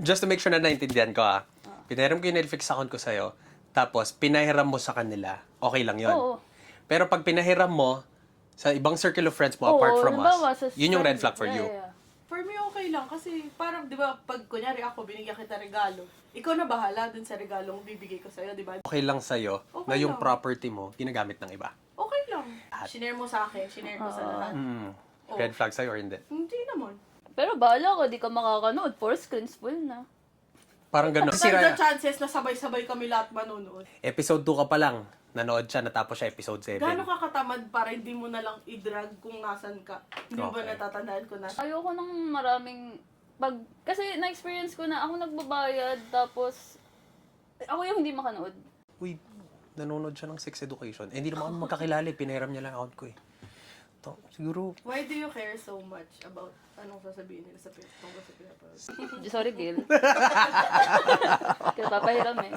Just to make sure na naintindihan ko pinahiram ko yung Netflix account ko sa'yo, tapos pinahiram mo sa kanila, okay lang yon. Oo. Pero pag pinahiram mo sa ibang circle of friends mo apart from halimbawa, us, yun yung red flag for you. Yeah. For me, okay lang. Kasi parang, di ba, pag kunyari ako, binigyan kita regalo, ikaw na bahala dun sa regalong bibigay ko sa'yo, di ba? Okay lang sa'yo na Okay yung lang. property mo ginagamit ng iba. Okay lang. Shinare mo sa akin, shinare ko sa lahat. Oh. Red flag sa'yo or hindi? Hindi naman. Pero bahala ka, di ka makakanood. 4 screens full na. Parang gano'n. But the chances na sabay-sabay kami lahat manonood. Episode 2 ka pa lang, nanood siya, natapos siya episode 7. Gaano ka katamad para hindi mo na lang i-drag kung nasan ka? Hindi mo ba Okay. natatandaan ko na? Ayoko ng maraming kasi na-experience ko na ako nagbabayad, tapos ako yung hindi makanood. Uy, nanonood siya ng sex education. Eh, hindi naman kami magkakilala. Pinahiram niya lang account ko eh. Siguro, Why do you care so much about anong sasabihin nila sa tungkol sa pinapanood? Sorry, Gil. Kaya papahiramin.